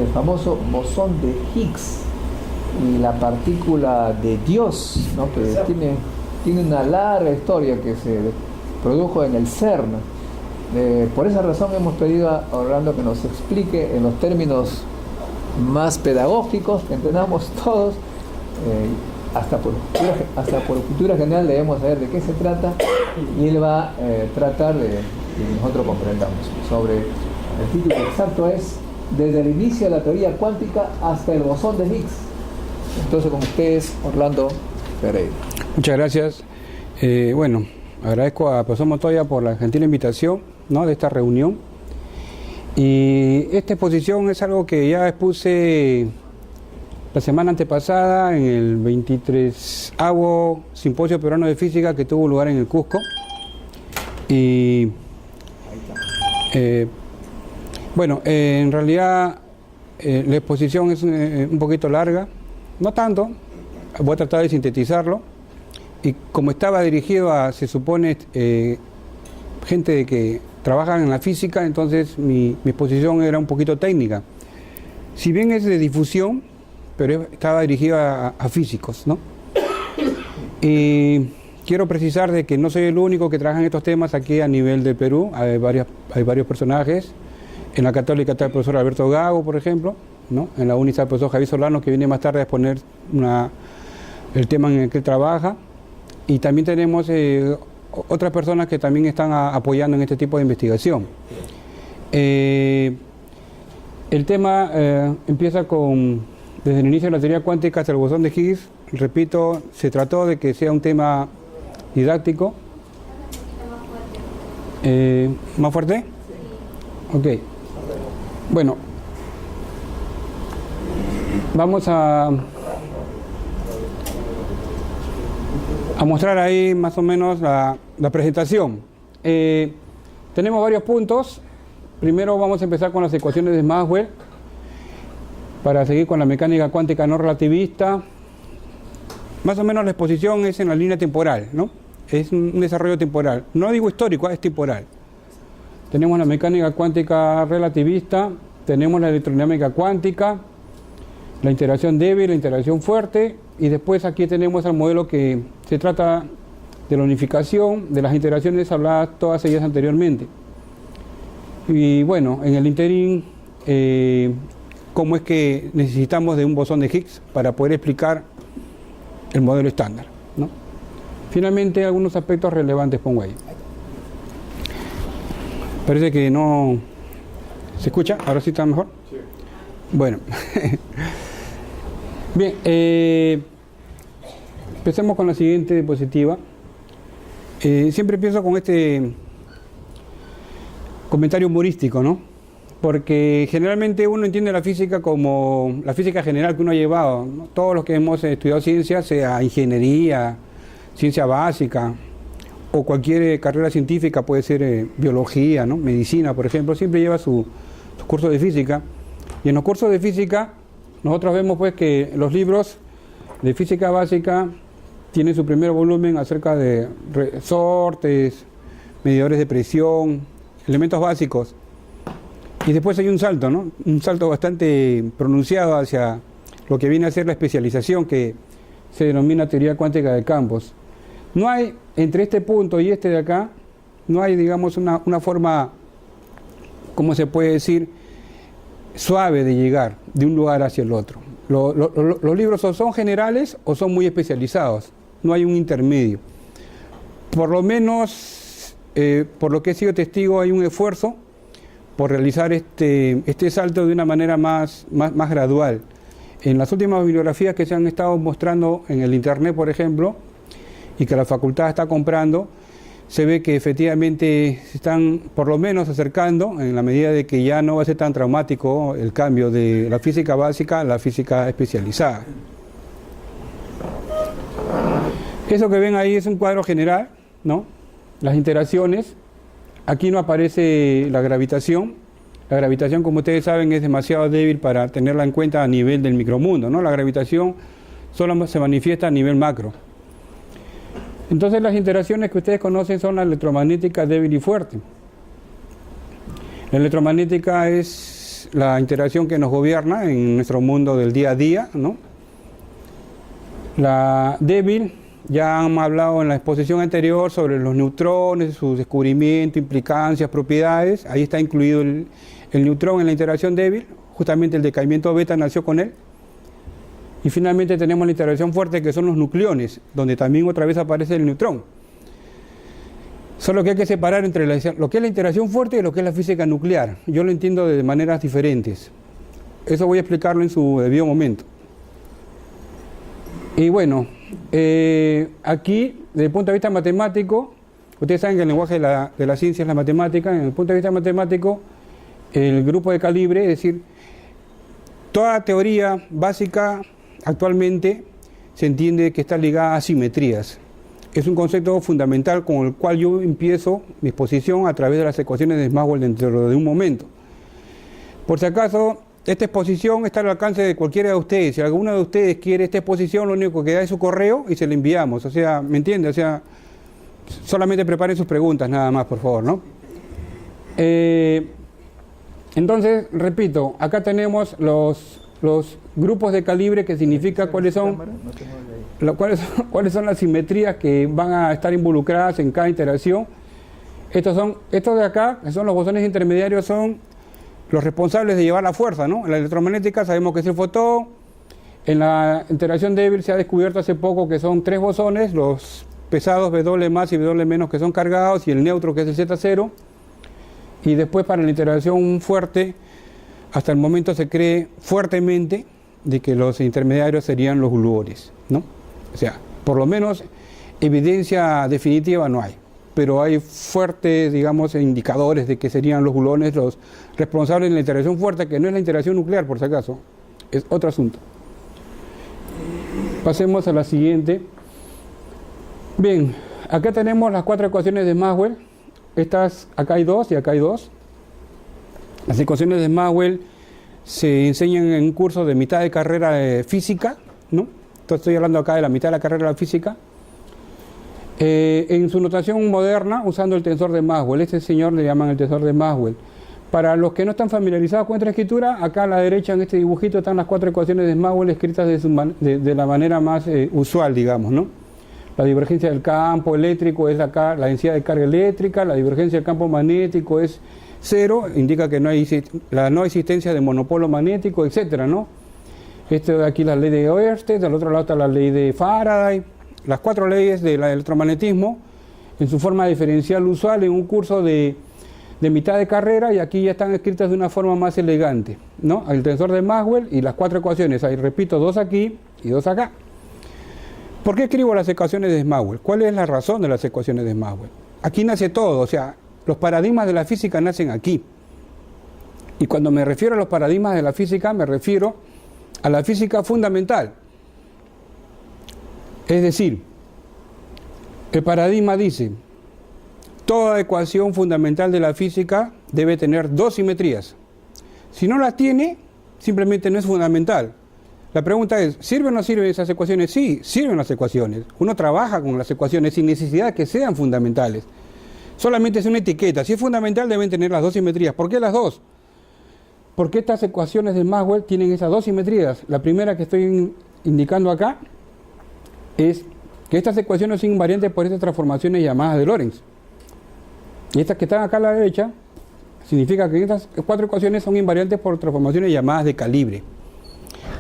el famoso bosón de Higgs y la partícula de Dios, ¿no? Que tiene una larga historia que se produjo en el CERN. Por esa razón hemos pedido a Orlando que nos explique en los términos más pedagógicos que entendamos todos, hasta por cultura general debemos saber de qué se trata, y él va a tratar de que nosotros comprendamos. El título exacto es Desde el inicio de la teoría cuántica hasta el bosón de Higgs. Entonces, con ustedes, Orlando Pereira. Muchas gracias. Bueno, agradezco a profesor Montoya por la gentil invitación, ¿no?, de esta reunión. Y esta exposición es algo que ya expuse la semana antepasada en el 23º Simposio Peruano de Física que tuvo lugar en el Cusco. Y bueno, en realidad la exposición es un poquito larga, no tanto, voy a tratar de sintetizarlo. Y como estaba dirigido a, se supone, gente de que trabajan en la física, entonces mi exposición era un poquito técnica. Si bien es de difusión, pero estaba dirigido a físicos, ¿no? Y quiero precisar de que no soy el único que trabaja en estos temas aquí a nivel de Perú. Hay varios personajes. En la Católica está el profesor Alberto Gago, por ejemplo, ¿no? En la UNI está el profesor Javier Solano, que viene más tarde a exponer el tema en el que él trabaja. Y también tenemos otras personas que también están apoyando en este tipo de investigación. El tema empieza desde el inicio de la teoría cuántica hasta el bosón de Higgs. Repito, se trató de que sea un tema didáctico. ¿Más fuerte? Ok. Bueno, vamos a mostrar ahí más o menos la presentación. Tenemos varios puntos. Primero vamos a empezar con las ecuaciones de Maxwell para seguir con la mecánica cuántica no relativista. Más o menos la exposición es en la línea temporal, ¿no? Es un desarrollo temporal. No digo histórico, es temporal. Tenemos la mecánica cuántica relativista, tenemos la electrodinámica cuántica, la interacción débil, la interacción fuerte, y después aquí tenemos el modelo que se trata de la unificación de las interacciones habladas todas ellas anteriormente. Y bueno, en el interín, cómo es que necesitamos de un bosón de Higgs para poder explicar el modelo estándar, ¿no? Finalmente, algunos aspectos relevantes pongo ahí. Parece que no... ¿Se escucha? ¿Ahora sí está mejor? Sí. Bueno. Bien, empecemos con la siguiente diapositiva. Siempre empiezo con este comentario humorístico, ¿no? Porque generalmente uno entiende la física como la física general que uno ha llevado, ¿no? Todos los que hemos estudiado ciencia, sea ingeniería, ciencia básica o cualquier carrera científica, puede ser biología, ¿no? Medicina, por ejemplo, siempre lleva su curso de física. Y en los cursos de física nosotros vemos pues que los libros de física básica tienen su primer volumen acerca de resortes, medidores de presión, elementos básicos. Y después hay un salto, ¿no? Un salto bastante pronunciado hacia lo que viene a ser la especialización, que se denomina teoría cuántica de campos. No hay, entre este punto y este de acá, no hay, digamos, una forma, ¿cómo se puede decir?, suave de llegar de un lugar hacia el otro. Los libros o son generales o son muy especializados, no hay un intermedio. Por lo menos, por lo que he sido testigo, hay un esfuerzo por realizar este salto de una manera más gradual. En las últimas bibliografías que se han estado mostrando en el internet, por ejemplo, y que la facultad está comprando, se ve que efectivamente se están por lo menos acercando en la medida de que ya no va a ser tan traumático el cambio de la física básica a la física especializada. Eso que ven ahí es un cuadro general, ¿no? Las interacciones. Aquí no aparece la gravitación. La gravitación, como ustedes saben, es demasiado débil para tenerla en cuenta a nivel del micromundo, ¿no? La gravitación solo se manifiesta a nivel macro. Entonces las interacciones que ustedes conocen son la electromagnética débil y fuerte. La electromagnética es es la interacción que nos gobierna en nuestro mundo del día a día, ¿no? La débil, ya han hablado en la exposición anterior sobre los neutrones, su descubrimiento, implicancias, propiedades. Ahí está incluido el neutrón en la interacción débil, justamente el decaimiento beta nació con él. Y finalmente tenemos la interacción fuerte, que son los nucleones, donde también otra vez aparece el neutrón. Solo que hay que separar entre lo que es la interacción fuerte y lo que es la física nuclear. Yo lo entiendo de maneras diferentes. Eso voy a explicarlo en su debido momento. Y bueno, aquí, desde el punto de vista matemático, ustedes saben que el lenguaje de la ciencia es la matemática. Desde el punto de vista matemático, el grupo de calibre, es decir, toda teoría básica actualmente se entiende que está ligada a simetrías. Es un concepto fundamental con el cual yo empiezo mi exposición a través de las ecuaciones de Maxwell dentro de un momento. Por si acaso, esta exposición está al alcance de cualquiera de ustedes. Si alguno de ustedes quiere esta exposición, lo único que da es su correo y se la enviamos. O sea, ¿me entiende? O sea, solamente preparen sus preguntas nada más, por favor, ¿no? Entonces, repito, acá tenemos los grupos de calibre, que significa cuáles son las simetrías que van a estar involucradas en cada interacción. Estos de acá, que son los bosones intermediarios, son los responsables de llevar la fuerza, ¿no? En la electromagnética sabemos que es el fotón. En la interacción débil se ha descubierto hace poco que son 3 bosones, los pesados W más y W menos, que son cargados, y el neutro, que es el Z0. Y después, para la interacción fuerte, hasta el momento se cree fuertemente de que los intermediarios serían los gluones, ¿no? O sea, por lo menos evidencia definitiva no hay, pero hay fuertes, digamos, indicadores de que serían los gluones los responsables de la interacción fuerte, que no es la interacción nuclear, por si acaso, es otro asunto. Pasemos a la siguiente. Bien, acá tenemos las 4 ecuaciones de Maxwell. Estas, acá hay 2 y acá hay 2. Las ecuaciones de Maxwell se enseñan en un curso de mitad de carrera de física, ¿no? Entonces estoy hablando acá de la mitad de la carrera de la física. En su notación moderna, usando el tensor de Maxwell. Este señor le llaman el tensor de Maxwell. Para los que no están familiarizados con esta escritura, acá a la derecha en este dibujito están las 4 ecuaciones de Maxwell escritas de la manera más usual, digamos, ¿no? La divergencia del campo eléctrico es acá la densidad de carga eléctrica, la divergencia del campo magnético es 0, indica que no hay la no existencia de monopolo magnético, etcétera, ¿no? Esto de aquí la ley de Oersted, del otro lado está la ley de Faraday, las 4 leyes del electromagnetismo en su forma diferencial usual en un curso de mitad de carrera, y aquí ya están escritas de una forma más elegante, ¿no? El tensor de Maxwell y las 4 ecuaciones, ahí repito, 2 aquí y 2 acá. ¿Por qué escribo las ecuaciones de Maxwell? ¿Cuál es la razón de las ecuaciones de Maxwell? Aquí nace todo, o sea, los paradigmas de la física nacen aquí. Y cuando me refiero a los paradigmas de la física, me refiero a la física fundamental. Es decir, el paradigma dice, toda ecuación fundamental de la física debe tener 2 simetrías. Si no las tiene, simplemente no es fundamental. La pregunta es, ¿sirven o no sirven esas ecuaciones? Sí, sirven las ecuaciones. Uno trabaja con las ecuaciones sin necesidad de que sean fundamentales. Solamente es una etiqueta. Si es fundamental, deben tener las 2 simetrías. ¿Por qué las 2? Porque estas ecuaciones de Maxwell tienen esas 2 simetrías. La primera que estoy indicando acá es que estas ecuaciones son invariantes por estas transformaciones llamadas de Lorentz. Y estas que están acá a la derecha, significa que estas 4 ecuaciones son invariantes por transformaciones llamadas de calibre.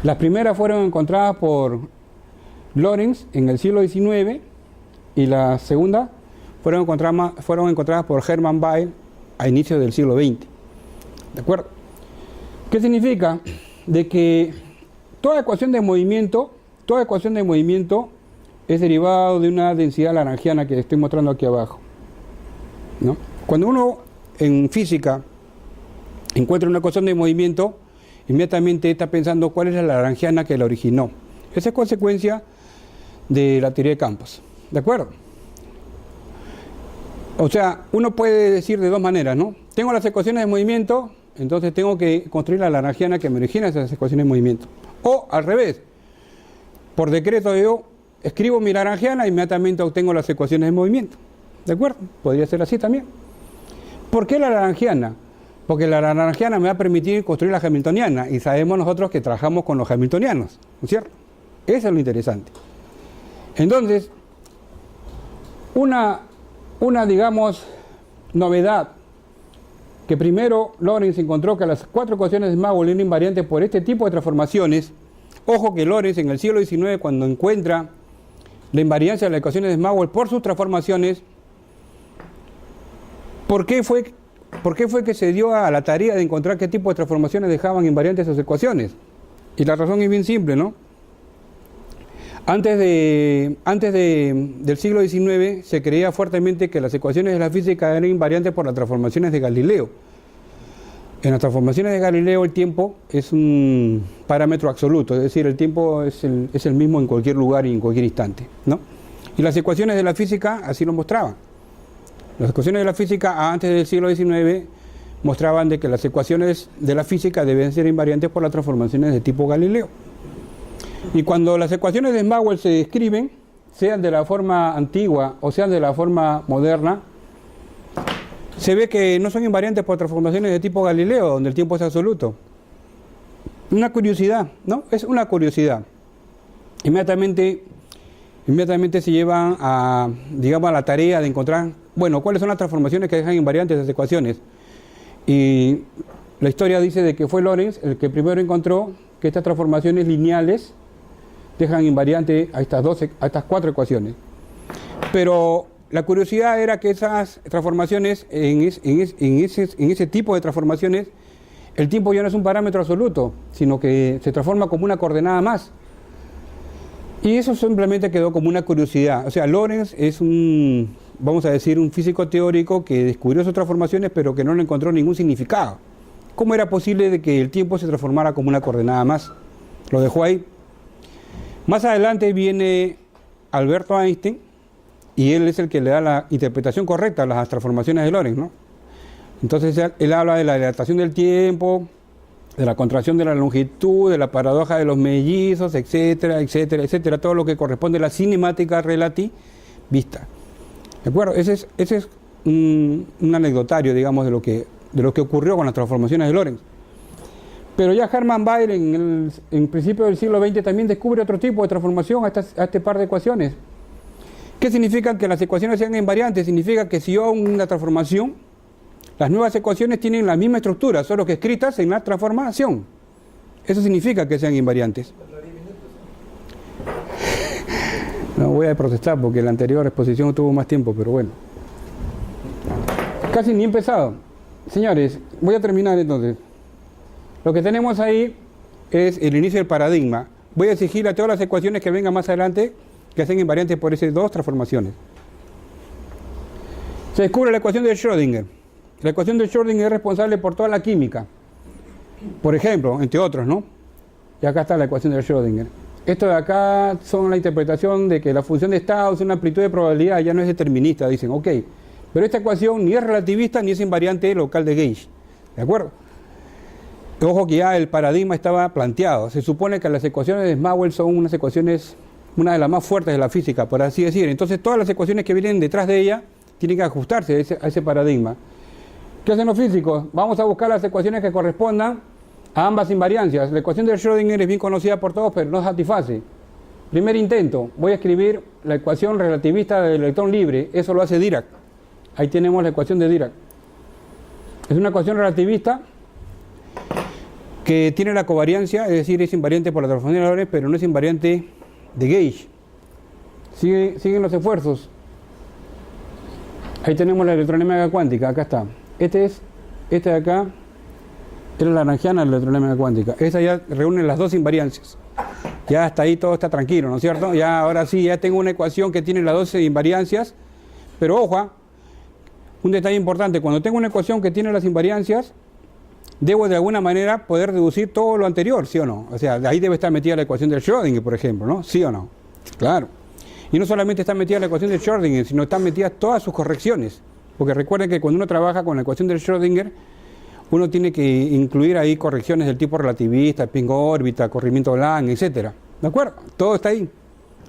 Las primeras fueron encontradas por Lorentz en el siglo XIX y las segundas fueron encontradas por Hermann Weyl a inicios del siglo XX. ¿De acuerdo? ¿Qué significa? De que toda ecuación de movimiento es derivado de una densidad lagrangiana que estoy mostrando aquí abajo, ¿no? Cuando uno en física encuentra una ecuación de movimiento, inmediatamente está pensando cuál es la lagrangiana que la originó. Esa es consecuencia de la teoría de campos. ¿De acuerdo? O sea, uno puede decir de 2 maneras, ¿no? Tengo las ecuaciones de movimiento, entonces tengo que construir la lagrangiana que me origina esas ecuaciones de movimiento. O al revés, por decreto yo escribo mi lagrangiana e inmediatamente obtengo las ecuaciones de movimiento. ¿De acuerdo? Podría ser así también. ¿Por qué la lagrangiana? Porque la lagrangiana me va a permitir construir la hamiltoniana, y sabemos nosotros que trabajamos con los hamiltonianos, ¿no es cierto? Eso es lo interesante. Entonces, una digamos, novedad, que primero Lorentz encontró que las 4 ecuaciones de Maxwell eran invariantes por este tipo de transformaciones. Ojo que Lorentz en el siglo XIX, cuando encuentra la invariancia de las ecuaciones de Maxwell por sus transformaciones, ¿por qué fue que se dio a la tarea de encontrar qué tipo de transformaciones dejaban invariantes esas ecuaciones? Y la razón es bien simple, ¿no? Antes del siglo XIX se creía fuertemente que las ecuaciones de la física eran invariantes por las transformaciones de Galileo. En las transformaciones de Galileo el tiempo es un parámetro absoluto, es decir, el tiempo es el mismo en cualquier lugar y en cualquier instante, ¿no? Y las ecuaciones de la física así lo mostraban. Las ecuaciones de la física antes del siglo XIX mostraban de que las ecuaciones de la física deben ser invariantes por las transformaciones de tipo Galileo. Y cuando las ecuaciones de Maxwell se escriben, sean de la forma antigua o sean de la forma moderna, se ve que no son invariantes por transformaciones de tipo Galileo, donde el tiempo es absoluto. Una curiosidad, ¿no? Es una curiosidad. Inmediatamente se llevan a, digamos, a la tarea de encontrar, bueno, cuáles son las transformaciones que dejan invariantes esas ecuaciones. Y la historia dice de que fue Lorentz el que primero encontró que estas transformaciones lineales dejan invariante a estas 4 ecuaciones. Pero la curiosidad era que esas transformaciones, en ese tipo de transformaciones, el tiempo ya no es un parámetro absoluto, sino que se transforma como una coordenada más. Y eso simplemente quedó como una curiosidad. O sea, Lorentz es vamos a decir, un físico teórico que descubrió esas transformaciones, pero que no le encontró ningún significado. ¿Cómo era posible de que el tiempo se transformara como una coordenada más? Lo dejó ahí. Más adelante viene Alberto Einstein, y él es el que le da la interpretación correcta a las transformaciones de Lorentz, ¿no? Entonces él habla de la dilatación del tiempo, de la contracción de la longitud, de la paradoja de los mellizos, etcétera, etcétera, etcétera, todo lo que corresponde a la cinemática relativista. ¿De acuerdo? Ese es un anecdotario, digamos, de lo que ocurrió con las transformaciones de Lorentz. Pero ya Hermann Weyl en principio del siglo XX también descubre otro tipo de transformación a este par de ecuaciones. ¿Qué significa que las ecuaciones sean invariantes? Significa que si yo hago una transformación, las nuevas ecuaciones tienen la misma estructura, solo que escritas en la transformación. Eso significa que sean invariantes. No voy a protestar porque la anterior exposición tuvo más tiempo, pero bueno. Casi ni he empezado. Señores, voy a terminar entonces. Lo que tenemos ahí es el inicio del paradigma. Voy a exigir a todas las ecuaciones que vengan más adelante que sean invariantes por esas 2 transformaciones. Se descubre la ecuación de Schrödinger. La ecuación de Schrödinger es responsable por toda la química. Por ejemplo, entre otros, ¿no? Y acá está la ecuación de Schrödinger. Esto de acá son la interpretación de que la función de estado es una amplitud de probabilidad, ya no es determinista, dicen, ok. Pero esta ecuación ni es relativista ni es invariante local de Gauge. ¿De acuerdo? Ojo que ya el paradigma estaba planteado. Se supone que las ecuaciones de Maxwell son unas ecuaciones, una de las más fuertes de la física, por así decir. Entonces todas las ecuaciones que vienen detrás de ella tienen que ajustarse a ese paradigma. ¿Qué hacen los físicos? Vamos a buscar las ecuaciones que correspondan a ambas invariancias. La ecuación de Schrödinger es bien conocida por todos, pero no satisface. Primer intento, voy a escribir la ecuación relativista del electrón libre. Eso lo hace Dirac. Ahí tenemos la ecuación de Dirac. Es una ecuación relativista que tiene la covariancia, es decir, es invariante por la transformación de Lorentz, pero no es invariante de Gauge. Siguen los esfuerzos. Ahí tenemos la electrodinámica cuántica, acá está. Este de acá es la lagrangiana de la electrodinámica cuántica. Esa ya reúne las 2 invariancias. Ya hasta ahí todo está tranquilo, ¿no es cierto? Ya ahora sí, ya tengo una ecuación que tiene las 12 invariancias, pero ojo, un detalle importante, cuando tengo una ecuación que tiene las invariancias, debo de alguna manera poder deducir todo lo anterior, ¿sí o no? O sea, de ahí debe estar metida la ecuación de Schrödinger, por ejemplo, ¿no? ¿Sí o no? Claro. Y no solamente está metida la ecuación de Schrödinger, sino están metidas todas sus correcciones. Porque recuerden que cuando uno trabaja con la ecuación de Schrödinger, uno tiene que incluir ahí correcciones del tipo relativista, spin órbita, corrimiento Lang, etcétera. ¿De acuerdo? Todo está ahí,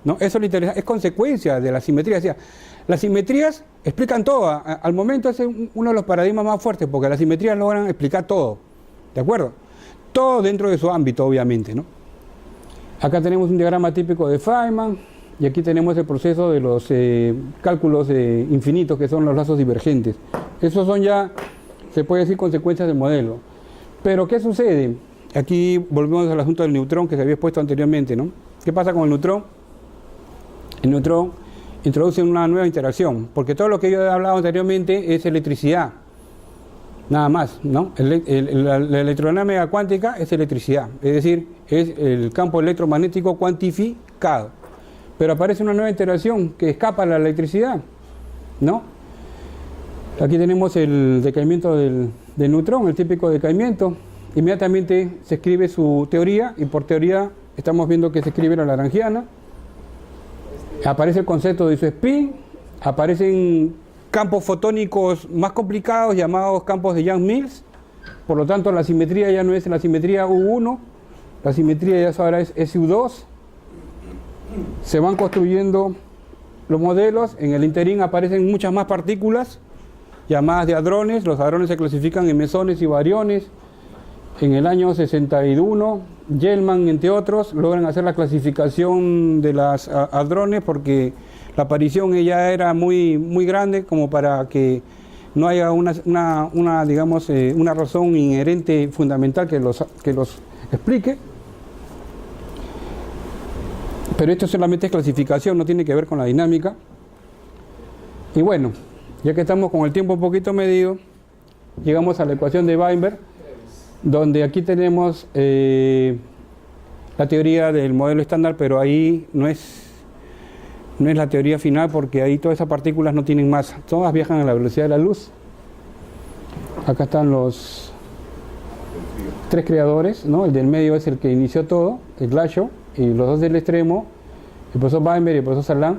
¿no? Eso le interesa, es consecuencia de la simetría. O sea, Las simetrías explican todo. Al momento es uno de los paradigmas más fuertes, porque las simetrías logran explicar todo. ¿De acuerdo? Todo dentro de su ámbito, obviamente, ¿no? Acá tenemos un diagrama típico de Feynman, y aquí tenemos el proceso de los cálculos infinitos, que son los lazos divergentes. Esos son ya, se puede decir, consecuencias del modelo. Pero, ¿qué sucede? Aquí volvemos al asunto del neutrón que se había expuesto anteriormente, ¿no? ¿Qué pasa con el neutrón? El neutrón introduce una nueva interacción, porque todo lo que yo he hablado anteriormente es electricidad, nada más, ¿no? La electrodinámica cuántica es electricidad, es decir, es el campo electromagnético cuantificado. Pero aparece una nueva interacción que escapa a la electricidad, ¿no? Aquí tenemos el decaimiento del neutrón, el típico decaimiento. Inmediatamente se escribe su teoría, y por teoría estamos viendo que se escribe la lagrangiana. Aparece el concepto de su spin, aparecen campos fotónicos más complicados llamados campos de Yang-Mills. Por lo tanto, la simetría ya no es la simetría U1, la simetría ya ahora es SU2. Se van construyendo los modelos, en el interín aparecen muchas más partículas llamadas de hadrones. Los hadrones se clasifican en mesones y bariones. En el año 61, Gell-Mann, entre otros, logran hacer la clasificación de las hadrones, porque la aparición ya era muy grande como para que no haya una razón inherente fundamental que los explique. Pero esto solamente es clasificación, no tiene que ver con la dinámica. Y bueno, ya que estamos con el tiempo un poquito medido, llegamos a la ecuación de Weinberg, donde aquí tenemos la teoría del modelo estándar, pero ahí no es la teoría final, porque ahí todas esas partículas no tienen masa, todas viajan a la velocidad de la luz. Acá están los tres creadores, ¿no? El del medio es el que inició todo, el Glashow, y los dos del extremo, el profesor Weinberg y el profesor Salam,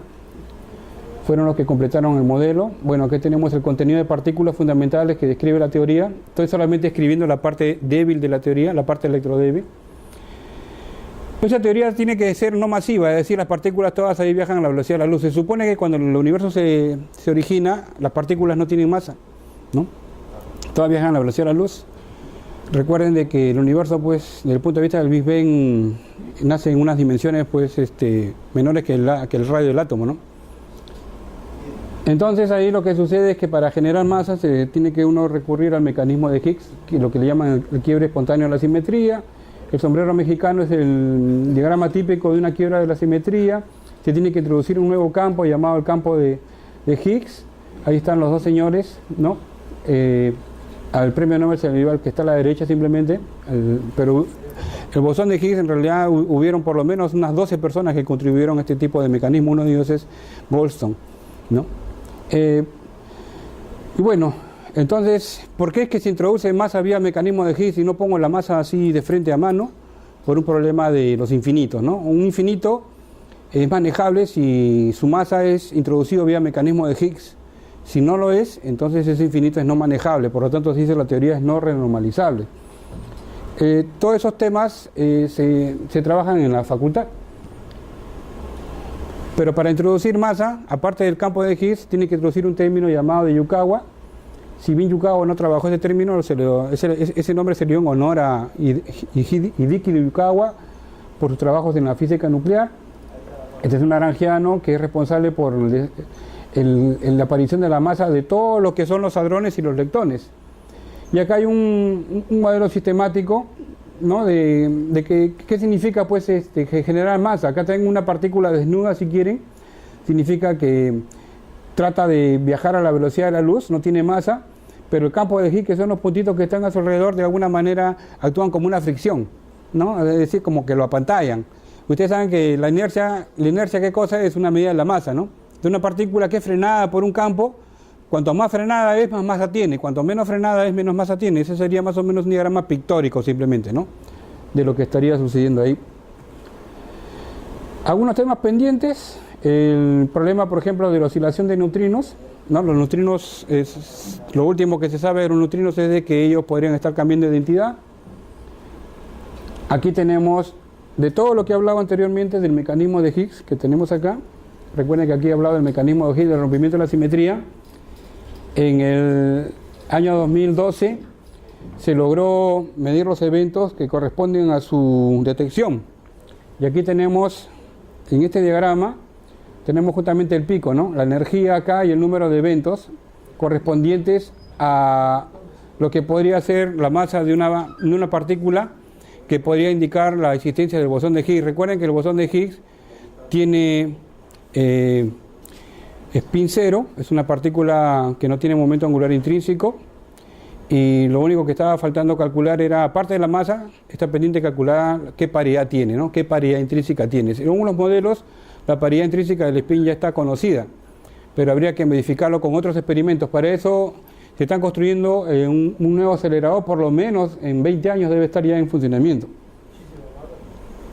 fueron los que completaron el modelo. Bueno, aquí tenemos el contenido de partículas fundamentales que describe la teoría. Estoy solamente escribiendo la parte débil de la teoría, la parte electrodébil. Esa teoría tiene que ser no masiva, es decir, las partículas todas ahí viajan a la velocidad de la luz. Se supone que cuando el universo se origina, las partículas no tienen masa, ¿no? Todas viajan a la velocidad de la luz. Recuerden de que el universo, pues, desde el punto de vista del Big Bang, nace en unas dimensiones, pues, menores que el radio del átomo, ¿no? Entonces ahí lo que sucede es que para generar masa se tiene que uno recurrir al mecanismo de Higgs, que lo que le llaman el quiebre espontáneo de la simetría. El sombrero mexicano es el diagrama típico de una quiebra de la simetría. Se tiene que introducir un nuevo campo llamado el campo de Higgs. Ahí están los dos señores, ¿no? Al premio Nobel se le dio al que está a la derecha simplemente, pero el bosón de Higgs en realidad hubieron por lo menos unas 12 personas que contribuyeron a este tipo de mecanismo. Uno de ellos es Goldstone, ¿no? Y bueno, entonces, ¿por qué es que se introduce masa vía mecanismo de Higgs y no pongo la masa así de frente a mano? Por un problema de los infinitos, ¿no? Un infinito es manejable si su masa es introducido vía mecanismo de Higgs. Si no lo es, entonces ese infinito es no manejable, por lo tanto se dice la teoría es no renormalizable. Todos esos temas se trabajan en la facultad. Pero para introducir masa, aparte del campo de Higgs, tiene que introducir un término llamado de Yukawa. Si bien Yukawa no trabajó ese término, ese nombre se le dio en honor a Hideki Yukawa por sus trabajos en la física nuclear. Este es un naranjiano que es responsable por la aparición de la masa de todo lo que son los hadrones y los leptones. Y acá hay un modelo sistemático, ¿no? de qué significa, pues, generar masa. Acá tengo una partícula desnuda, si quieren. Significa que trata de viajar a la velocidad de la luz, no tiene masa, pero el campo de Higgs, que son los puntitos que están a su alrededor, de alguna manera actúan como una fricción, ¿no? Es decir, como que lo apantallan. Ustedes saben que la inercia, ¿qué cosa es? Una medida de la masa, ¿no? De una partícula que es frenada por un campo, cuanto más frenada es, más masa tiene. Cuanto menos frenada es, menos masa tiene. Ese sería más o menos un diagrama pictórico simplemente, ¿no? De lo que estaría sucediendo ahí. Algunos temas pendientes. El problema, por ejemplo, de la oscilación de neutrinos, ¿no? Los neutrinos, lo último que se sabe de los neutrinos es de que ellos podrían estar cambiando de identidad. Aquí tenemos, de todo lo que he hablado anteriormente del mecanismo de Higgs que tenemos acá, Recuerden que aquí he hablado del mecanismo de Higgs del rompimiento de la simetría. En el año 2012 se logró medir los eventos que corresponden a su detección. Y aquí tenemos, en este diagrama, tenemos justamente el pico, ¿no? La energía acá y el número de eventos correspondientes a lo que podría ser la masa de una partícula que podría indicar la existencia del bosón de Higgs. Recuerden que el bosón de Higgs tiene spin cero, es una partícula que no tiene momento angular intrínseco, y lo único que estaba faltando calcular era, aparte de la masa, está pendiente calcular qué paridad tiene, ¿no? Qué paridad intrínseca tiene. Según los modelos, la paridad intrínseca del spin ya está conocida, pero habría que modificarlo con otros experimentos. Para eso se están construyendo un nuevo acelerador, por lo menos en 20 años debe estar ya en funcionamiento.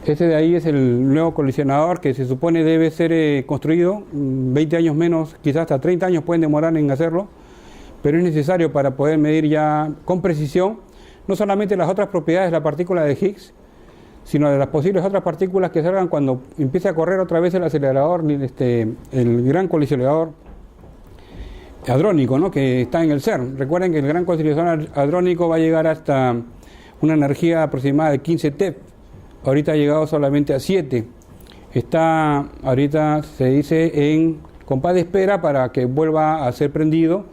Ese de ahí es el nuevo colisionador que se supone debe ser construido, 20 años menos, quizás hasta 30 años pueden demorar en hacerlo, pero es necesario para poder medir ya con precisión no solamente las otras propiedades de la partícula de Higgs, sino de las posibles otras partículas que salgan cuando empiece a correr otra vez el acelerador, el gran colisionador hadrónico, ¿no? Que está en el CERN. Recuerden que el gran colisionador hadrónico va a llegar hasta una energía aproximada de 15 TeV. Ahorita ha llegado solamente a 7. Está, ahorita se dice, en compás de espera para que vuelva a ser prendido,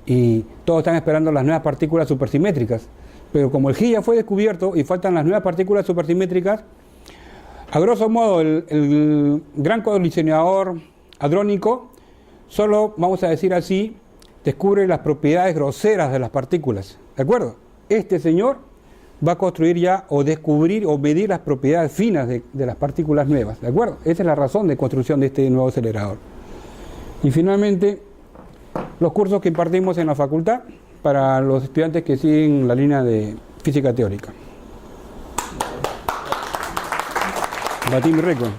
y todos están esperando las nuevas partículas supersimétricas. Pero como el Higgs ya fue descubierto y faltan las nuevas partículas supersimétricas, a grosso modo el gran colisionador hadrónico solo, vamos a decir así, descubre las propiedades groseras de las partículas. ¿De acuerdo? Este señor va a construir ya, o descubrir, o medir las propiedades finas de las partículas nuevas. ¿De acuerdo? Esa es la razón de construcción de este nuevo acelerador. Y finalmente, los cursos que impartimos en la facultad para los estudiantes que siguen la línea de física teórica. Batí mi récord.